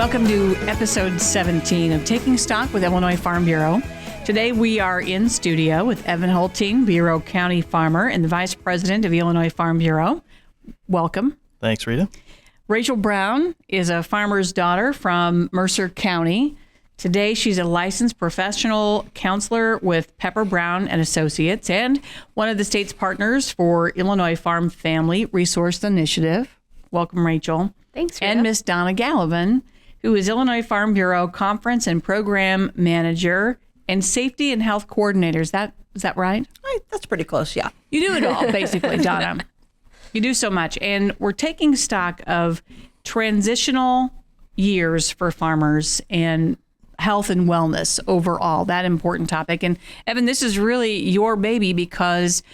Welcome to episode 17 of Taking Stock with Illinois Farm Bureau. Today we are in studio with Evan Hulting, Bureau County Farmer and the Vice President of Illinois Farm Bureau. Welcome. Thanks, Rita. Rachel Brown is a farmer's daughter from Mercer County. Today she's a licensed professional counselor with Pepper Brown and Associates and one of the state's partners for Illinois Farm Family Resource Initiative. Welcome, Rachel. Thanks, Rita. And Miss Donna Gallivan, who is Illinois Farm Bureau Conference and Program Manager and Safety and Health Coordinator. Is that right? That's pretty close, yeah. You do it all, basically, Donna. You do so much. And we're taking stock of transitional years for farmers and health and wellness overall, that important topic. And Evan, this is really your baby because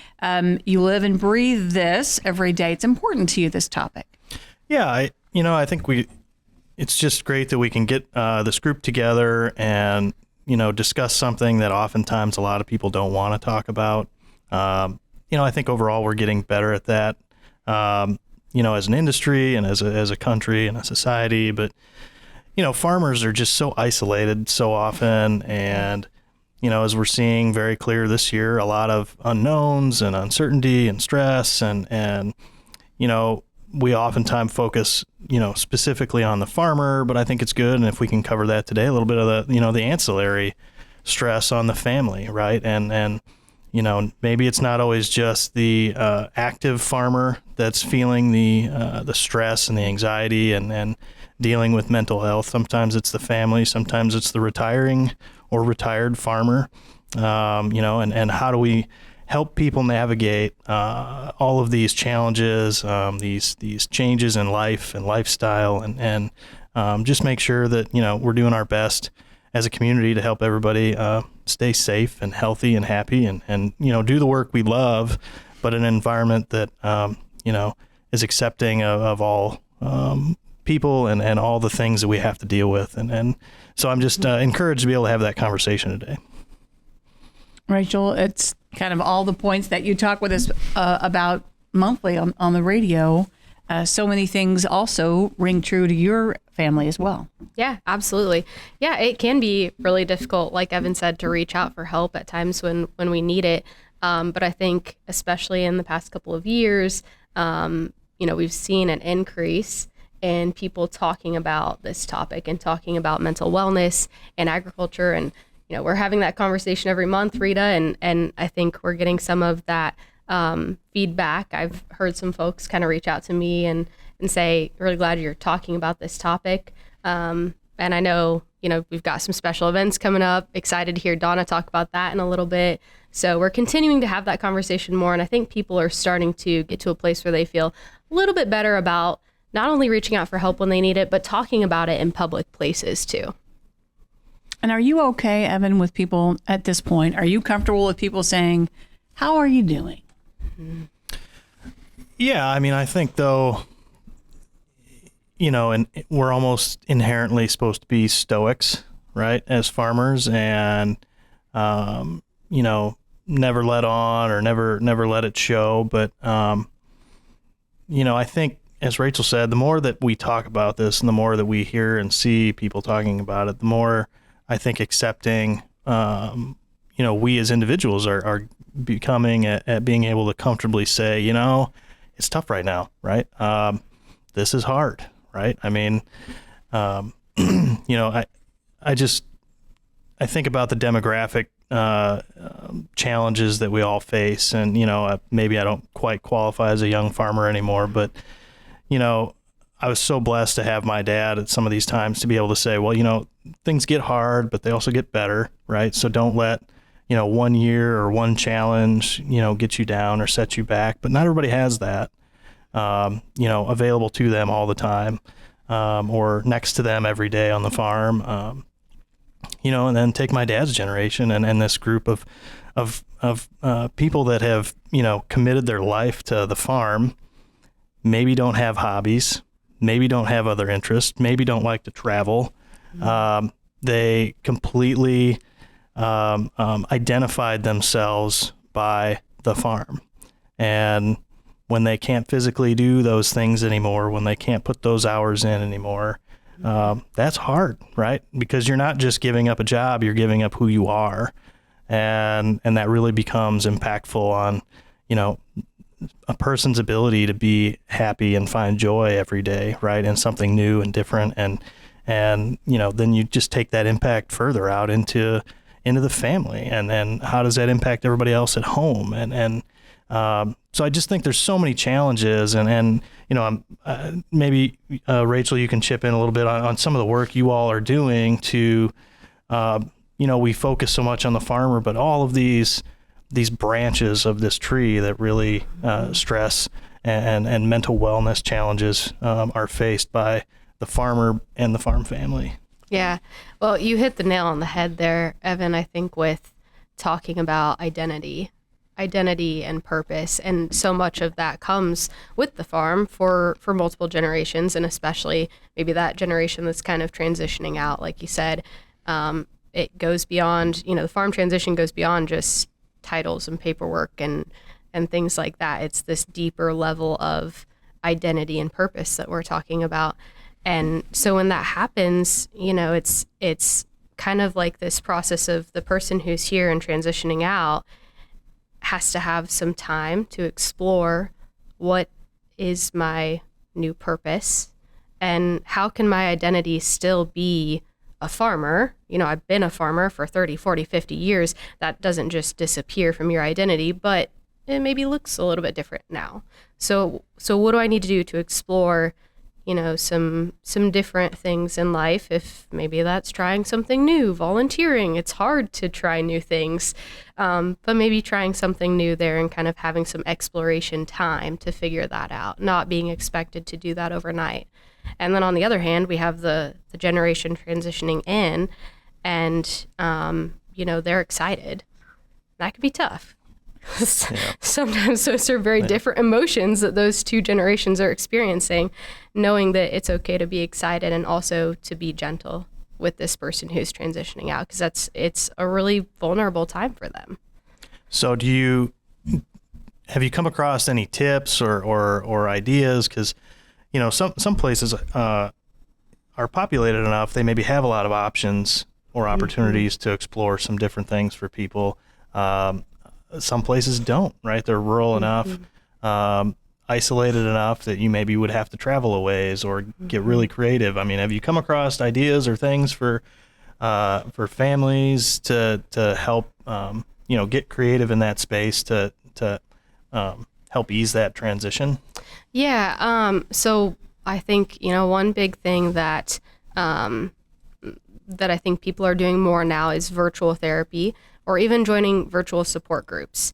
you live and breathe this every day. It's important to you, this topic. Yeah, I think it's just great that we can get this group together and, discuss something that oftentimes a lot of people don't want to talk about. I think overall we're getting better at that, as an industry and as a country and a society. But, farmers are just so isolated so often. And, as we're seeing very clear this year, a lot of unknowns and uncertainty and stress and we oftentimes focus, specifically on the farmer, but I think it's good. And if we can cover that today, a little bit of the ancillary stress on the family, right? And maybe it's not always just the active farmer that's feeling the stress and the anxiety and dealing with mental health. Sometimes it's the family, sometimes it's the retiring or retired farmer, and how do we help people navigate all of these challenges, these changes in life and lifestyle, and just make sure that we're doing our best as a community to help everybody stay safe and healthy and happy, and do the work we love, but in an environment that is accepting of all people and all the things that we have to deal with, and so I'm just encouraged to be able to have that conversation today. Rachel, it's kind of all the points that you talk with us about monthly on the radio. So many things also ring true to your family as well. Yeah, absolutely. Yeah, it can be really difficult, like Evan said, to reach out for help at times when we need it. But I think especially in the past couple of years, we've seen an increase in people talking about this topic and talking about mental wellness and agriculture. And we're having that conversation every month, Rita, and I think we're getting some of that feedback. I've heard some folks kind of reach out to me and say, really glad you're talking about this topic. And I know, we've got some special events coming up. Excited to hear Donna talk about that in a little bit. So we're continuing to have that conversation more. And I think people are starting to get to a place where they feel a little bit better about not only reaching out for help when they need it, but talking about it in public places too. And are you okay, Evan, with people at this point? Are you comfortable with people saying, how are you doing? Yeah, I think, though, and we're almost inherently supposed to be stoics, right, as farmers, and, never let on or never let it show. But, I think, as Rachel said, the more that we talk about this and the more that we hear and see people talking about it, the more I think accepting, we as individuals are becoming at being able to comfortably say, it's tough right now, right? This is hard, right? I think about the demographic challenges that we all face, and maybe I don't quite qualify as a young farmer anymore, but I was so blessed to have my dad at some of these times to be able to say, well, things get hard, but they also get better, right? So don't let, 1 year or one challenge, get you down or set you back. But not everybody has that, available to them all the time, or next to them every day on the farm. And then take my dad's generation and this group of people that have, committed their life to the farm, maybe don't have hobbies, maybe don't have other interests, maybe don't like to travel. They completely identified themselves by the farm. And when they can't physically do those things anymore, when they can't put those hours in anymore, that's hard, right? Because you're not just giving up a job, you're giving up who you are. And that really becomes impactful on, a person's ability to be happy and find joy every day, right? And something new and different. And then you just take that impact further out into the family. And how does that impact everybody else at home? So I just think there's so many challenges, and maybe Rachel, you can chip in a little bit on some of the work you all are doing to, we focus so much on the farmer, but all of these branches of this tree that really stress and mental wellness challenges are faced by the farmer and the farm family. Yeah. Well, you hit the nail on the head there, Evan, I think, with talking about identity and purpose. And so much of that comes with the farm for multiple generations, and especially maybe that generation that's kind of transitioning out. Like you said, it goes beyond, the farm transition goes beyond just titles and paperwork and things like that. It's this deeper level of identity and purpose that we're talking about. And so when that happens, it's kind of like this process of the person who's here and transitioning out has to have some time to explore what is my new purpose and how can my identity still be a farmer. I've been a farmer for 30, 40, 50 years. That doesn't just disappear from your identity, but it maybe looks a little bit different now. So what do I need to do to explore some different things in life? If maybe that's trying something new, volunteering. It's hard to try new things, but maybe trying something new there and kind of having some exploration time to figure that out, not being expected to do that overnight. And then on the other hand, we have the generation transitioning in, and they're excited. That can be tough. Yeah. Sometimes those are very different emotions that those two generations are experiencing, knowing that it's okay to be excited and also to be gentle with this person who's transitioning out, because it's a really vulnerable time for them. So have you come across any tips or ideas? Because some places are populated enough, they maybe have a lot of options or opportunities to explore some different things for people. Some places don't, right? They're rural enough, isolated enough that you maybe would have to travel a ways or get really creative. I mean, have you come across ideas or things for families to help, get creative in that space to help ease that transition? Yeah. So I think, one big thing that I think people are doing more now is virtual therapy, or even joining virtual support groups.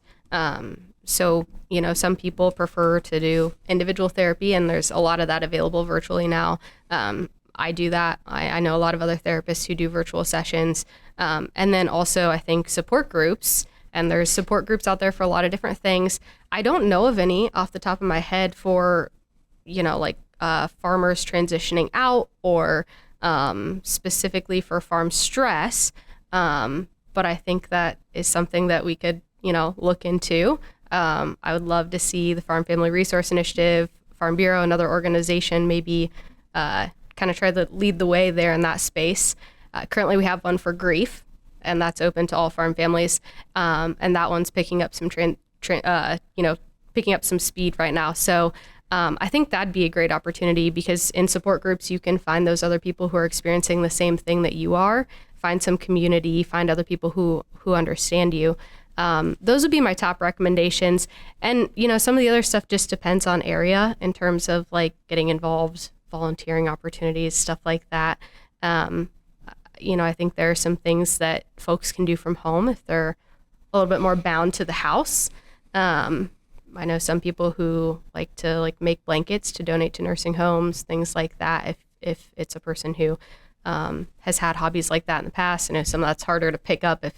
So, some people prefer to do individual therapy, and there's a lot of that available virtually now. I do that. I know a lot of other therapists who do virtual sessions. And then also I think support groups, and there's support groups out there for a lot of different things. I don't know of any off the top of my head for, farmers transitioning out or specifically for farm stress. But I think that is something that we could, look into. I would love to see the Farm Family Resource Initiative, Farm Bureau, another organization, maybe kind of try to lead the way there in that space. Currently, we have one for grief, and that's open to all farm families. And that one's picking up some picking up some speed right now. So I think that'd be a great opportunity, because in support groups, you can find those other people who are experiencing the same thing that you are, find some community, find other people who understand you. Those would be my top recommendations. And, some of the other stuff just depends on area in terms of like getting involved, volunteering opportunities, stuff like that. I think there are some things that folks can do from home if they're a little bit more bound to the house. I know some people who like to make blankets to donate to nursing homes, things like that. If it's a person who has had hobbies like that in the past, I know some of that's harder to pick up if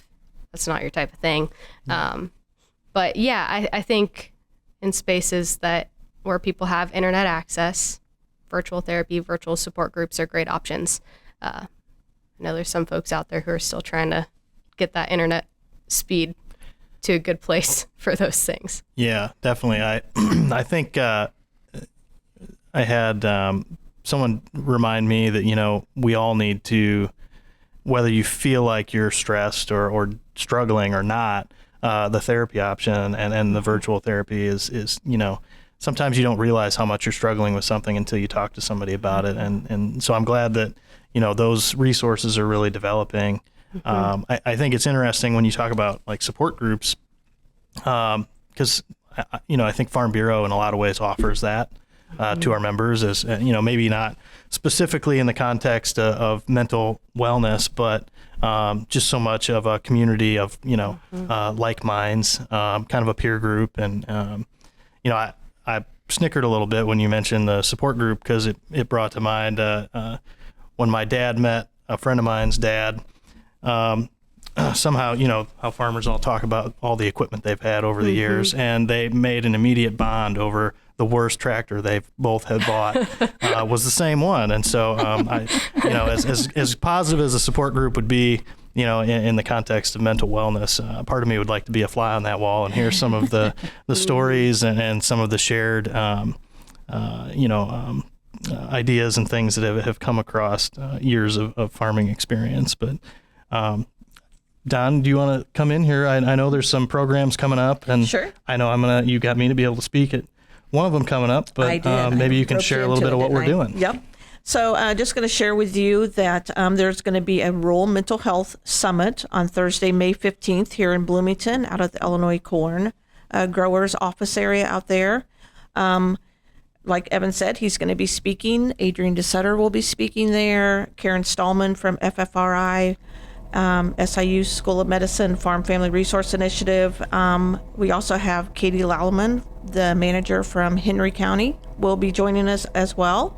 that's not your type of thing. But yeah, I think in spaces where people have internet access, virtual therapy, virtual support groups are great options. I know there's some folks out there who are still trying to get that internet speed to a good place for those things. Yeah, definitely. I think I had someone remind me that, we all need to, whether you feel like you're stressed or struggling or not, the therapy option and the virtual therapy is sometimes you don't realize how much you're struggling with something until you talk to somebody about it. And so I'm glad that, those resources are really developing. I think it's interesting when you talk about like support groups, because, I think Farm Bureau in a lot of ways offers that to our members as, maybe not specifically in the context of mental wellness, but just so much of a community of, like minds, kind of a peer group. And, I snickered a little bit when you mentioned the support group because it brought to mind when my dad met a friend of mine's dad. Somehow, how farmers all talk about all the equipment they've had over the years, and they made an immediate bond over the worst tractor they've both had bought was the same one. And so, as positive as a support group would be, in the context of mental wellness, part of me would like to be a fly on that wall and hear some of the stories and some of the shared, ideas and things that have come across years of farming experience. But Don, do you want to come in here? I know there's some programs coming up, and Sure. I know you got me to be able to speak at one of them coming up, but I did. maybe you can roped share a you little into bit of it, what we're didn't I? doing. Yep. So just going to share with you that there's going to be a Rural Mental Health Summit on Thursday, May 15th here in Bloomington out at the Illinois Corn Growers Office area out there. Like Evan said, he's going to be speaking. Adrienne DeSutter will be speaking there. Karen Stallman from FFRI, SIU School of Medicine, Farm Family Resource Initiative. We also have Katie Lalman, the manager from Henry County, will be joining us as well.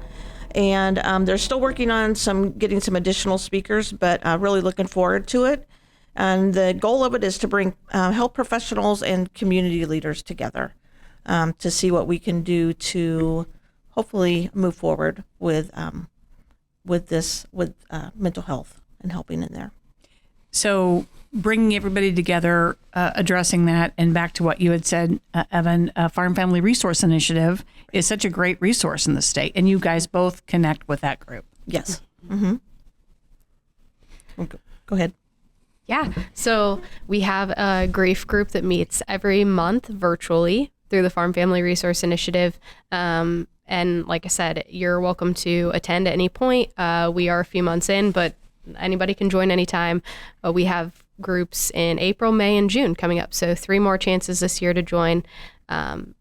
And they're still working on getting some additional speakers, but really looking forward to it. And the goal of it is to bring health professionals and community leaders together to see what we can do to hopefully move forward with mental health and helping in there. So bringing everybody together, addressing that, and back to what you had said, Evan, Farm Family Resource Initiative is such a great resource in the state, and you guys both connect with that group. Yes. Mm-hmm. Go ahead. Yeah. So we have a grief group that meets every month virtually through the Farm Family Resource Initiative. And like I said, you're welcome to attend at any point. We are a few months in, but anybody can join anytime. We have groups in April, May, and June coming up. So 3 more chances this year to join.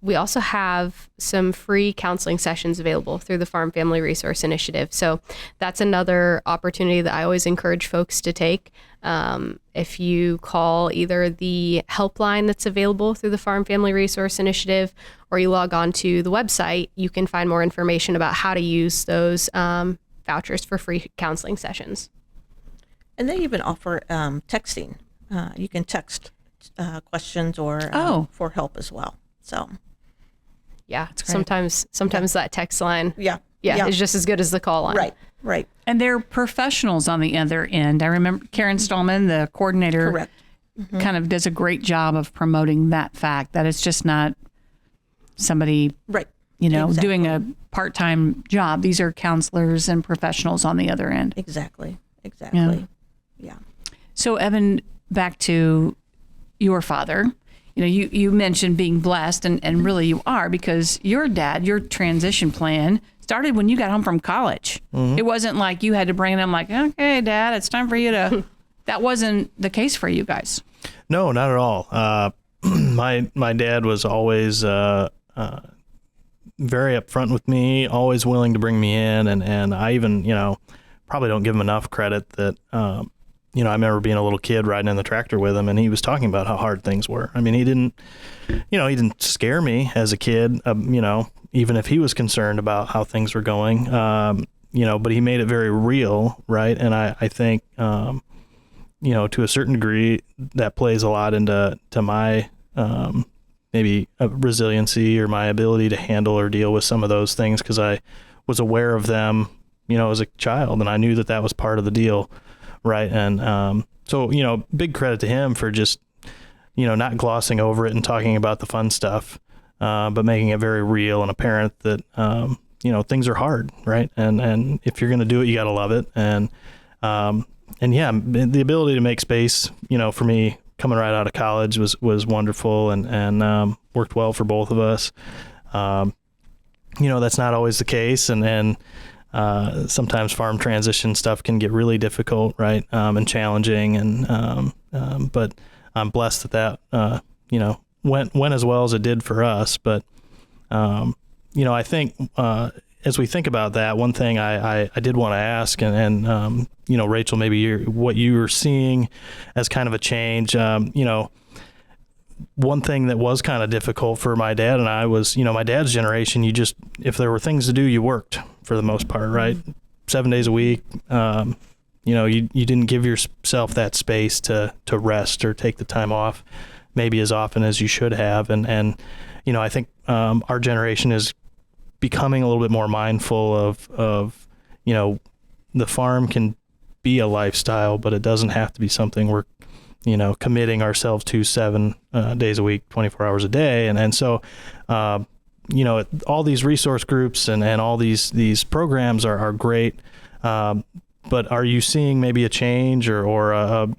We also have some free counseling sessions available through the Farm Family Resource Initiative. So that's another opportunity that I always encourage folks to take. If you call either the helpline that's available through the Farm Family Resource Initiative, or you log on to the website, you can find more information about how to use those vouchers for free counseling sessions. And they even offer texting. You can text questions or for help as well. So, yeah, sometimes that text line, yeah, is just as good as the call line. Right. And they're professionals on the other end. I remember Karen Stallman, the coordinator, Correct. kind of does a great job of promoting that fact that it's just not somebody, Right. doing a part-time job. These are counselors and professionals on the other end. Exactly. Yeah. So, Evan, back to your father. You mentioned being blessed, and really you are, because your dad, your transition plan started when you got home from college. Mm-hmm. It wasn't like you had to bring him like, okay, Dad, it's time for you to. That wasn't the case for you guys. No, not at all. My dad was always very upfront with me, always willing to bring me in, and I even probably don't give him enough credit that. I remember being a little kid riding in the tractor with him, and he was talking about how hard things were. I mean, he didn't scare me as a kid, even if he was concerned about how things were going, but he made it very real, right? And I think, to a certain degree, that plays a lot into my maybe resiliency or my ability to handle or deal with some of those things, because I was aware of them, as a child, and I knew that was part of the deal. Right. And so, big credit to him for just, not glossing over it and talking about the fun stuff, but making it very real and apparent that, things are hard, right? And if you're going to do it, you got to love it. And yeah, the ability to make space, for me coming right out of college was wonderful and worked well for both of us. That's not always the case. And sometimes farm transition stuff can get really difficult, right? And challenging. But I'm blessed that went as well as it did for us. But, I think, as we think about that, one thing I did want to ask, and Rachel, maybe what you were seeing as kind of a change, one thing that was kind of difficult for my dad and I was, my dad's generation, if there were things to do, you worked for the most part, right? 7 days a week. You didn't give yourself that space to rest or take the time off maybe as often as you should have. And I think our generation is becoming a little bit more mindful of the farm can be a lifestyle, but it doesn't have to be something we're committing ourselves to 7 days a week, 24 hours a day. And so, all these resource groups and all these programs are great. But are you seeing maybe a change or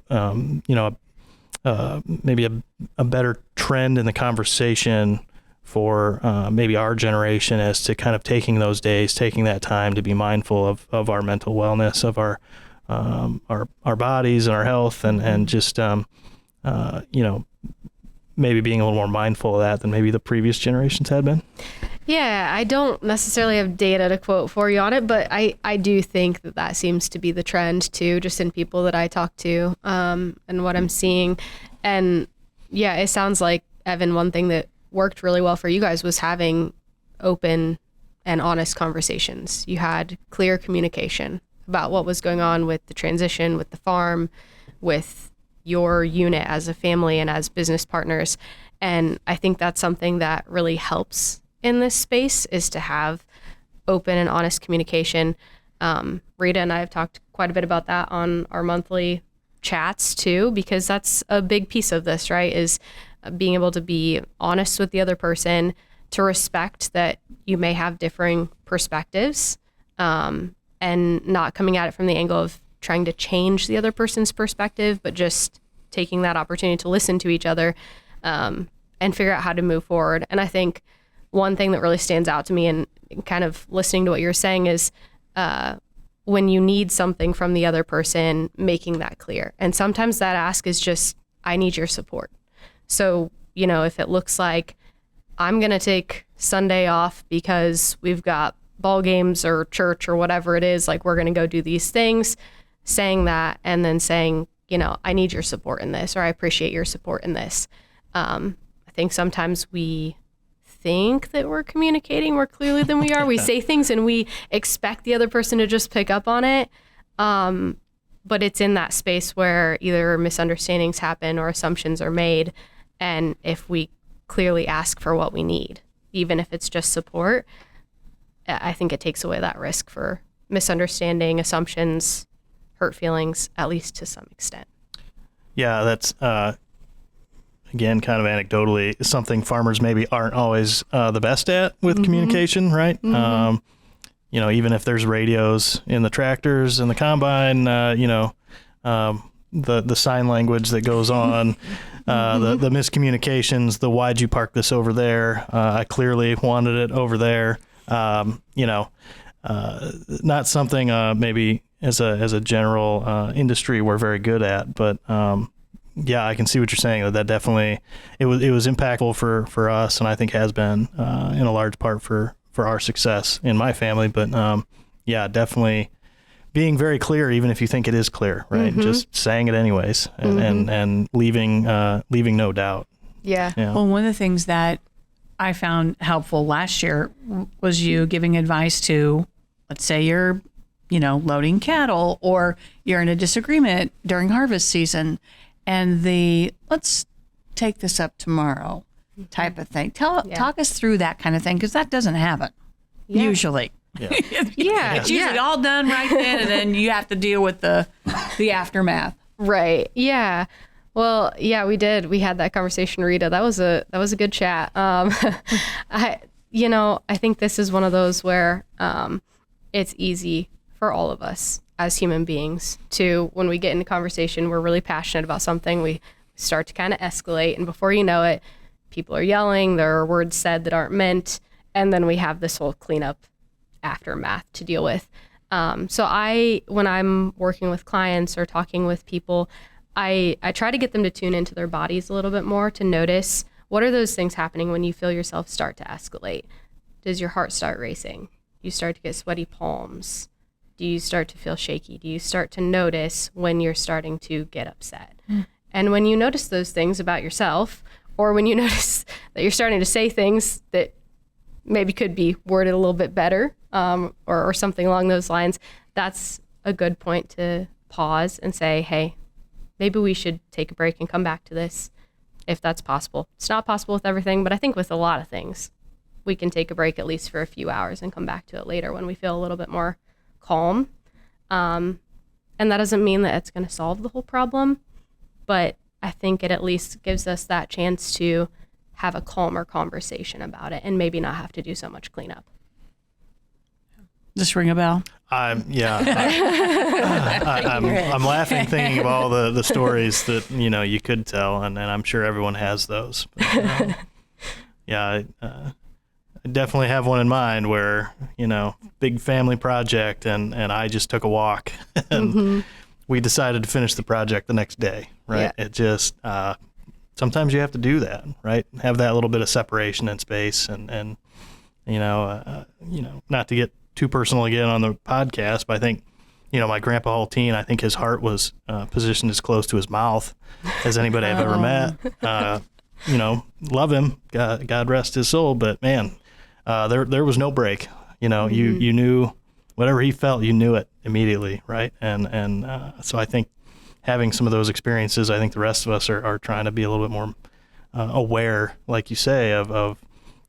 maybe a better trend in the conversation for maybe our generation as to kind of taking those days, taking that time to be mindful of our mental wellness, of our bodies and our health, and just maybe being a little more mindful of that than maybe the previous generations had been? Yeah, I don't necessarily have data to quote for you on it, but I do think that seems to be the trend too, just in people that I talk to, and what I'm seeing. And yeah, it sounds like, Evan, one thing that worked really well for you guys was having open and honest conversations. You had clear communication about what was going on with the transition, with the farm, with your unit as a family and as business partners. And I think that's something that really helps in this space, is to have open and honest communication. Rita and I have talked quite a bit about that on our monthly chats too, because that's a big piece of this, right? Is being able to be honest with the other person, to respect that you may have differing perspectives, and not coming at it from the angle of trying to change the other person's perspective, but just taking that opportunity to listen to each other, and figure out how to move forward. And I think one thing that really stands out to me, and kind of listening to what you're saying, is when you need something from the other person, making that clear. And sometimes that ask is just, I need your support. So, if it looks like I'm going to take Sunday off because we've got ball games or church or whatever it is, like we're going to go do these things, saying that, and then saying, I need your support in this, or I appreciate your support in this. I think sometimes we think that we're communicating more clearly than we are. We say things and we expect the other person to just pick up on it. But it's in that space where either misunderstandings happen or assumptions are made. And if we clearly ask for what we need, even if it's just support, I think it takes away that risk for misunderstanding, assumptions, hurt feelings, at least to some extent. Yeah, that's, again, kind of anecdotally, something farmers maybe aren't always the best at with communication, right? Mm-hmm. Even if there's radios in the tractors and the combine, the sign language that goes on, the miscommunications, the why'd you park this over there? I clearly wanted it over there. Not something maybe as a general industry we're very good at, but yeah, I can see what you're saying. That definitely it was impactful for us, and I think has been in a large part for our success in my family. But yeah, definitely being very clear, even if you think it is clear, right? Mm-hmm. Just saying it anyways, and leaving no doubt. Yeah. Well, one of the things that I found helpful last year was you giving advice to, let's say you're, loading cattle, or you're in a disagreement during harvest season, and let's take this up tomorrow type of thing. Talk us through that kind of thing, because that doesn't happen usually. Yeah. It's usually all done right then, and then you have to deal with the aftermath. Right. Yeah. Well, yeah, we did. We had that conversation, Rita. That was a good chat. I think this is one of those where it's easy for all of us as human beings to, when we get into conversation, we're really passionate about something, we start to kind of escalate, and before you know it, people are yelling, there are words said that aren't meant, and then we have this whole cleanup aftermath to deal with. So when I'm working with clients or talking with people, I try to get them to tune into their bodies a little bit more, to notice what are those things happening when you feel yourself start to escalate. Does your heart start racing? You start to get sweaty palms? Do you start to feel shaky? Do you start to notice when you're starting to get upset? And when you notice those things about yourself, or when you notice that you're starting to say things that maybe could be worded a little bit better, or something along those lines, that's a good point to pause and say, hey, maybe we should take a break and come back to this if that's possible. It's not possible with everything, but I think with a lot of things, we can take a break at least for a few hours and come back to it later when we feel a little bit more calm. And that doesn't mean that it's going to solve the whole problem, but I think it at least gives us that chance to have a calmer conversation about it and maybe not have to do so much cleanup. Just ring a bell. I'm laughing thinking of all the stories that you could tell, and I'm sure everyone has those. But, I definitely have one in mind where big family project, and I just took a walk, and we decided to finish the project the next day. Right? Yeah. It just sometimes you have to do that, right? Have that little bit of separation and space, and not to get too personal again on the podcast, but I think, my grandpa Hulteen, I think his heart was positioned as close to his mouth as anybody I've ever met. Love him, God rest his soul, but man, there was no break. You knew whatever he felt, you knew it immediately, right? And so I think having some of those experiences, I think the rest of us are trying to be a little bit more aware, like you say, of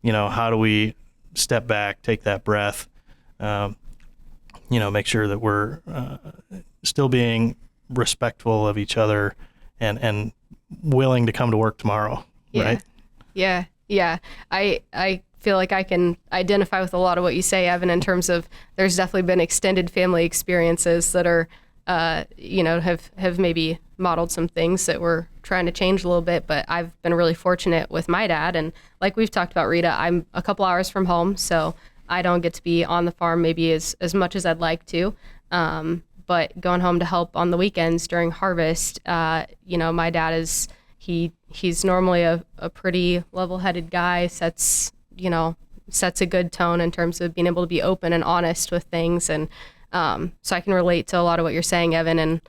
how do we step back, take that breath, make sure that we're still being respectful of each other and willing to come to work tomorrow, right? Yeah. I feel like I can identify with a lot of what you say, Evan, in terms of there's definitely been extended family experiences that are, have maybe modeled some things that we're trying to change a little bit, but I've been really fortunate with my dad. And like we've talked about, Rita, I'm a couple hours from home, so I don't get to be on the farm maybe as much as I'd like to. But going home to help on the weekends during harvest, my dad he's normally a pretty level-headed guy, sets a good tone in terms of being able to be open and honest with things. And so I can relate to a lot of what you're saying, Evan, and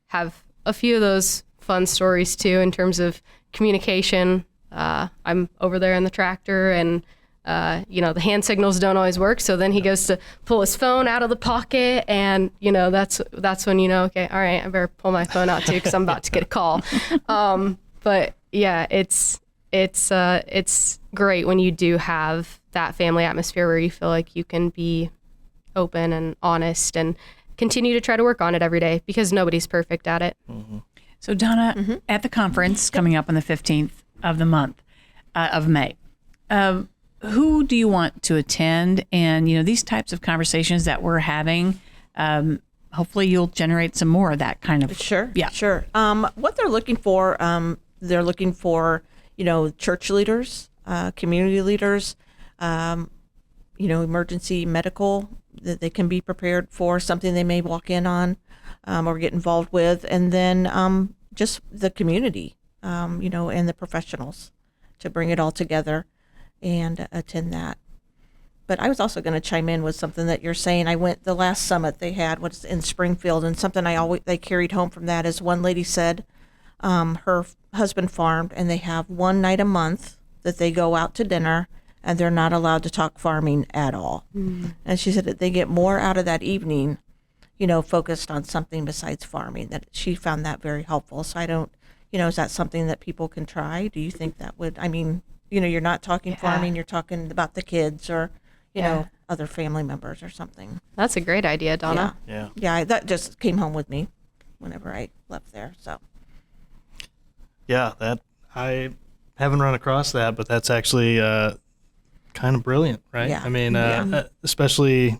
have a few of those fun stories too in terms of communication. I'm over there in the tractor, and the hand signals don't always work. So then he goes to pull his phone out of the pocket, and that's when okay, all right, I better pull my phone out too because I'm about to get a call. But yeah, it's great when you do have that family atmosphere where you feel like you can be open and honest and continue to try to work on it every day, because nobody's perfect at it. Mm-hmm. So Donna, at the conference coming up on the 15th of the month of May, who do you want to attend? And, these types of conversations that we're having, hopefully you'll generate some more of that kind of. Sure. Yeah. Sure. What they're looking for, church leaders, community leaders, emergency medical that they can be prepared for, something they may walk in on or get involved with. And then just the community, and the professionals to bring it all together and attend that. But I was also going to chime in with something that you're saying. I went the last summit they had was in Springfield, and something they carried home from that is one lady said her husband farmed, and they have one night a month that they go out to dinner, and they're not allowed to talk farming at all. Mm. And she said that they get more out of that evening, focused on something besides farming. That she found that very helpful. So I don't, is that something that people can try? Do you think that would? I mean, you're not talking farming, you're talking about the kids or, other family members or something. That's a great idea, Donna. Yeah, that just came home with me whenever I left there. So. Yeah, that I haven't run across that, but that's actually kind kind of brilliant, right? Yeah. I mean, especially,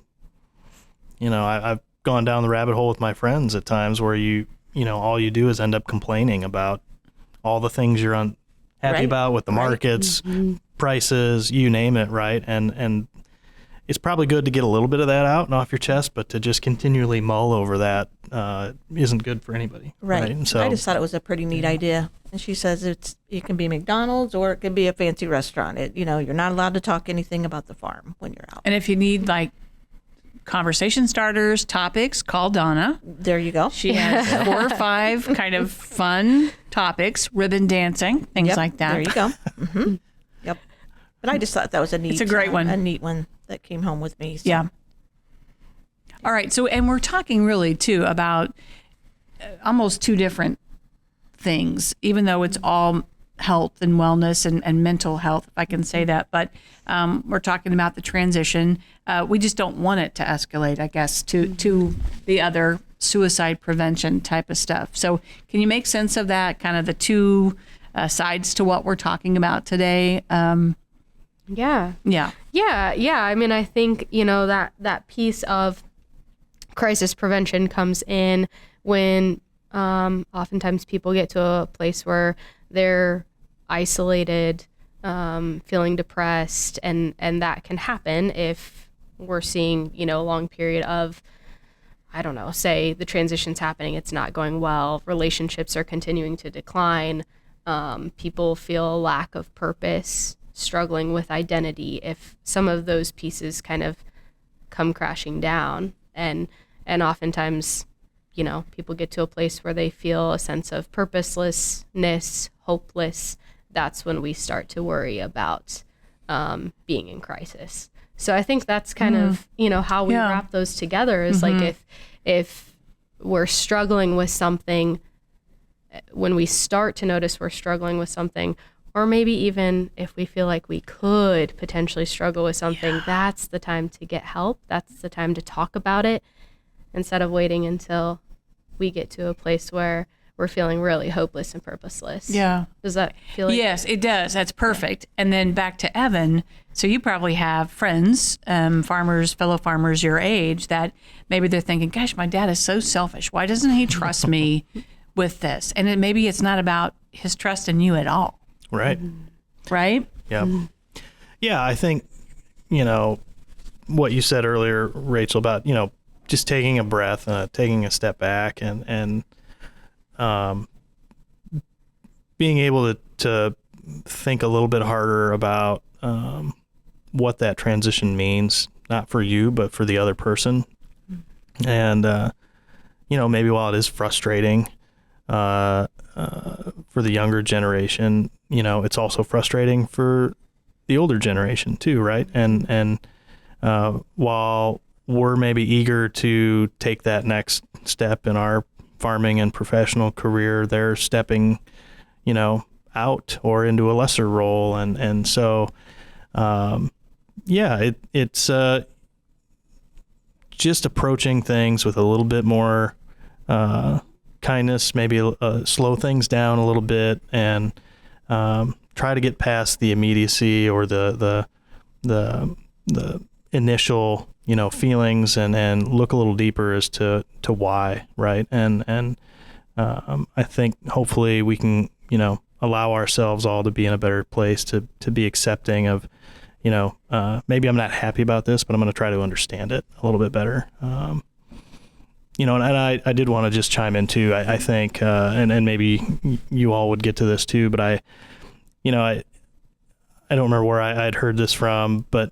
I've gone down the rabbit hole with my friends at times where all you do is end up complaining about all the things you're unhappy Right. about with the markets, prices, you name it, right? And it's probably good to get a little bit of that out and off your chest, but to just continually mull over that isn't good for anybody. Right. And so I just thought it was a pretty neat idea. And she says it can be McDonald's or it can be a fancy restaurant. You're not allowed to talk anything about the farm when you're out. And if you need like conversation starters, topics, call Donna. There you go. She has 4 or 5 kind of fun topics, ribbon dancing, things Yep, like that. There you go. Yep. But I just thought that was a neat. It's a great one. A neat one that came home with me. So. Yeah. All right. So, and we're talking really too about almost 2 different things, even though it's all health and wellness and mental health, if I can say that. But we're talking about the transition. We just don't want it to escalate, I guess, to the other suicide prevention type of stuff. So can you make sense of that, kind of the 2 sides to what we're talking about today? Yeah. Yeah. I mean, I think, that piece of crisis prevention comes in when oftentimes people get to a place where they're isolated, feeling depressed, and that can happen if we're seeing, a long period of, I don't know, say the transition's happening, it's not going well, relationships are continuing to decline, people feel a lack of purpose, struggling with identity. If some of those pieces kind of come crashing down, and oftentimes, people get to a place where they feel a sense of purposelessness, hopeless, that's when we start to worry about being in crisis. So I think that's kind of, how we wrap those together is like if we're struggling with something, when we start to notice we're struggling with something, or maybe even if we feel like we could potentially struggle with something, that's the time to get help. That's the time to talk about it instead of waiting until we get to a place where we're feeling really hopeless and purposeless. Yeah. Does that feel like? Yes, it does. That's perfect. And then back to Evan. So you probably have friends, farmers, fellow farmers your age, that maybe they're thinking, gosh, my dad is so selfish. Why doesn't he trust me with this? And maybe it's not about his trust in you at all. right. Right? Yeah. Yeah, I think, what you said earlier, Rachel, about, just taking a breath, taking a step back and being able to think a little bit harder about what that transition means, not for you, but for the other person. And, maybe while it is frustrating for the younger generation, it's also frustrating for the older generation too, right? And while we're maybe eager to take that next step in our farming and professional career, they're stepping, out or into a lesser role. And so, it's just approaching things with a little bit more kindness, maybe slow things down a little bit, and try to get past the immediacy or the initial feelings, and look a little deeper as to why, right? And I think hopefully we can allow ourselves all to be in a better place to be accepting of maybe I'm not happy about this, but I'm going to try to understand it a little bit better. And I did want to just chime in too. I think and maybe you all would get to this too, but I don't remember where I had heard this from, but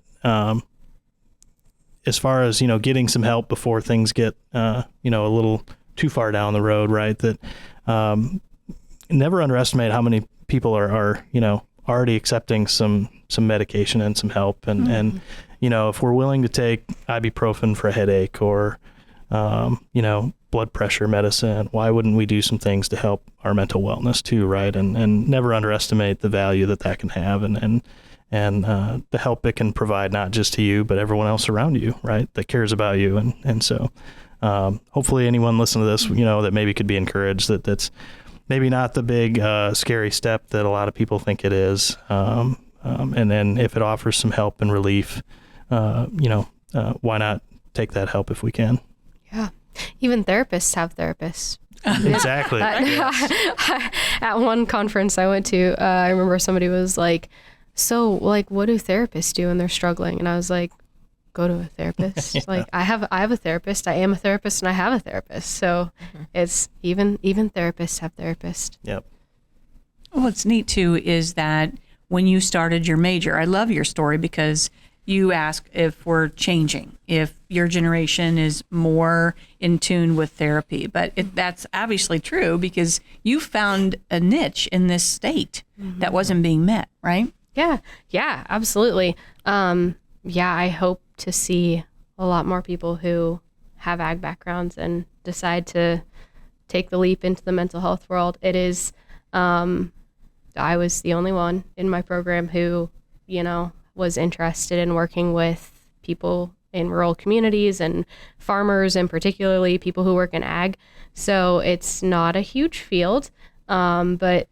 as far as, getting some help before things get, a little too far down the road, right? That never underestimate how many people are already accepting some medication and some help. And if we're willing to take ibuprofen for a headache or, blood pressure medicine, why wouldn't we do some things to help our mental wellness too, right? And never underestimate the value that can have and the help it can provide, not just to you, but everyone else around you, right, that cares about you. And so hopefully anyone listening to this, that maybe could be encouraged that's maybe not the big, scary step that a lot of people think it is. And then if it offers some help and relief, why not take that help if we can? Yeah. Even therapists have therapists. Exactly. At one conference I went to, I remember somebody was like, so like, what do therapists do when they're struggling? And I was like, go to a therapist. Yeah. Like I have a therapist, I am a therapist, and I have a therapist. So it's even therapists have therapists. Yep. What's neat too is that when you started your major, I love your story because you ask if we're changing, if your generation is more in tune with therapy. But that's obviously true because you found a niche in this state that wasn't being met, right? Yeah, absolutely. I hope to see a lot more people who have ag backgrounds and decide to take the leap into the mental health world. It is, I was the only one in my program who, was interested in working with people in rural communities and farmers, and particularly people who work in ag. So it's not a huge field, but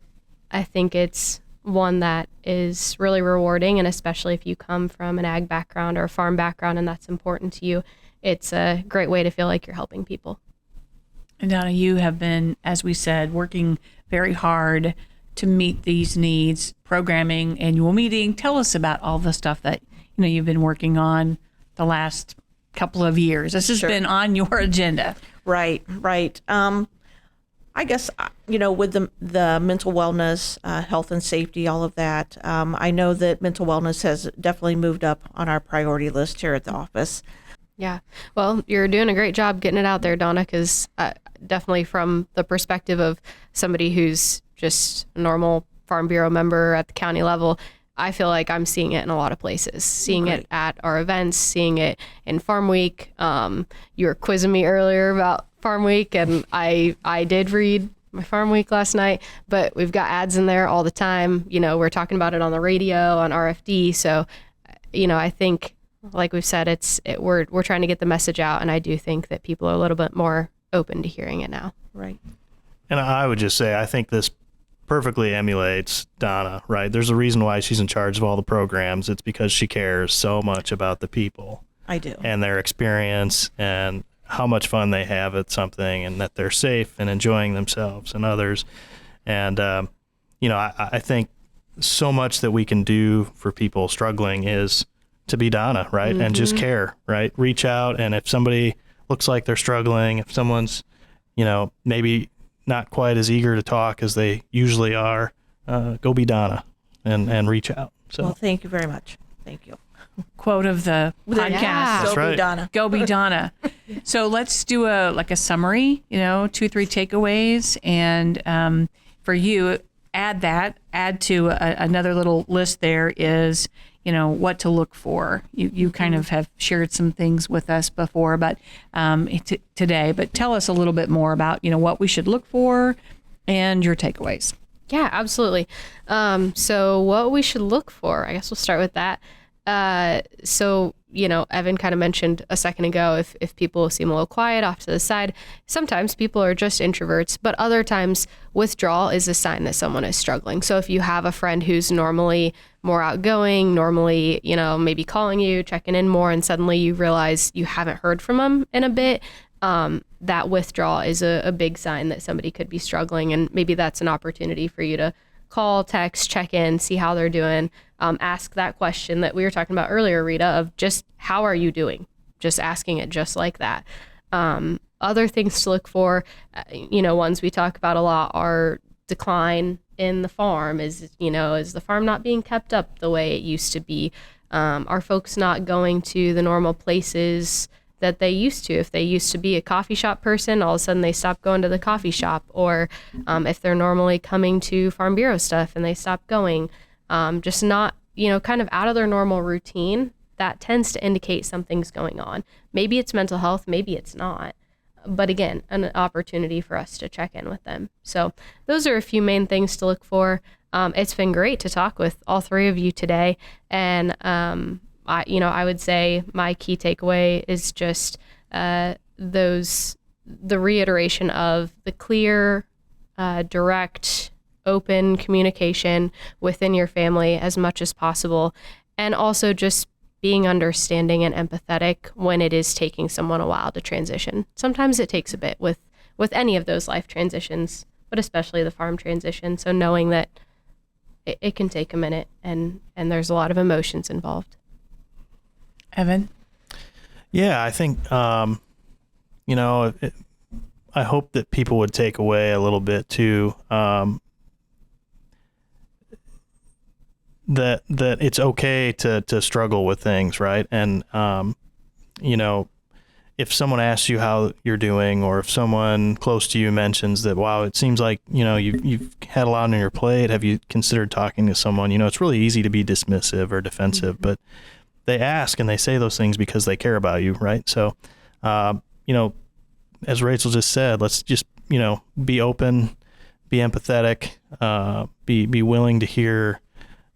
I think it's one that is really rewarding, and especially if you come from an ag background or a farm background and that's important to you, it's a great way to feel like you're helping people. And Donna, you have been, as we said, working very hard to meet these needs, programming, annual meeting. Tell us about all the stuff that you've been working on the last couple of years. This has been on your agenda. Right. I guess, with the mental wellness, health and safety, all of that, I know that mental wellness has definitely moved up on our priority list here at the office. Yeah. Well, you're doing a great job getting it out there, Donna, because definitely from the perspective of somebody who's just a normal Farm Bureau member at the county level, I feel like I'm seeing it in a lot of places, seeing it at our events, seeing it in Farm Week. You were quizzing me earlier about Farm Week, and I did read my Farm Week last night, but we've got ads in there all the time. We're talking about it on the radio, on RFD. So, I think, like we've said, we're trying to get the message out, and I do think that people are a little bit more open to hearing it now. Right. And I would just say, I think this perfectly emulates Donna, right? There's a reason why she's in charge of all the programs. It's because she cares so much about the people. I do. And their experience and how much fun they have at something, and that they're safe and enjoying themselves and others. And, I think so much that we can do for people struggling is to be Donna, right? And just care, right? Reach out. And if somebody looks like they're struggling, if someone's, maybe not quite as eager to talk as they usually are, go be Donna and reach out. So, Well, thank you very much. Thank you. Quote of the podcast. That's Go right. be Donna. Go be Donna. So let's do a summary, 2-3 takeaways. And for you, add to another little list there is, what to look for. You kind of have shared some things with us before, but today, but tell us a little bit more about, what we should look for and your takeaways. Yeah, absolutely. So what we should look for, I guess we'll start with that. So, Evan kind of mentioned a second ago, if people seem a little quiet off to the side, sometimes people are just introverts, but other times withdrawal is a sign that someone is struggling. So if you have a friend who's normally more outgoing, normally, maybe calling you, checking in more, and suddenly you realize you haven't heard from them in a bit, that withdrawal is a big sign that somebody could be struggling. And maybe that's an opportunity for you to call, text, check in, see how they're doing. Ask that question that we were talking about earlier, Rita, of just how are you doing? Just asking it just like that. Other things to look for, ones we talk about a lot are decline in the farm. Is the farm not being kept up the way it used to be? Are folks not going to the normal places that they used to? If they used to be a coffee shop person, all of a sudden they stop going to the coffee shop, or if they're normally coming to Farm Bureau stuff and they stop going, just not, kind of out of their normal routine, that tends to indicate something's going on. Maybe it's mental health, maybe it's not. But again, an opportunity for us to check in with them. So those are a few main things to look for. It's been great to talk with all three of you today. And, I would say my key takeaway is just the reiteration of the clear, direct, open communication within your family as much as possible. And also just being understanding and empathetic when it is taking someone a while to transition. Sometimes it takes a bit with any of those life transitions, but especially the farm transition. So knowing that it can take a minute and there's a lot of emotions involved. Evan? Yeah, I think, you know, I hope that people would take away a little bit too, that it's okay to struggle with things, right? And, you know, if someone asks you how you're doing, or if someone close to you mentions that, wow, it seems like, you know, you've had a lot on your plate, have you considered talking to someone? You know, it's really easy to be dismissive or defensive, but they ask and they say those things because they care about you, right? So, you know, as Rachel just said, let's just, you know, be open, be empathetic, be willing to hear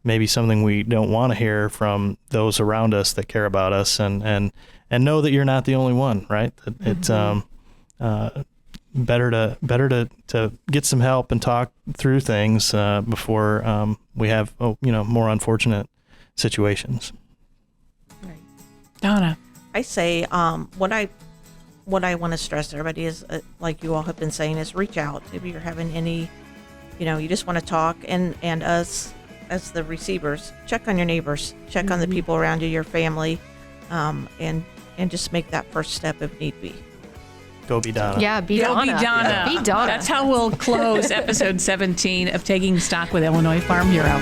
maybe something we don't want to hear from those around us that care about us, and know that you're not the only one, right? It's better to get some help and talk through things before we have, you know, more unfortunate situations. Right. Donna? I say what I want to stress to everybody is, like you all have been saying, is reach out if you're having any, you know, you just want to talk, and us as the receivers, check on your neighbors, check on the people around you, your family, and just make that first step if need be. Go be Donna. Yeah, be Go Donna. be Donna. Yeah. Be Donna. That's how we'll close episode 17 of Taking Stock with Illinois Farm Bureau.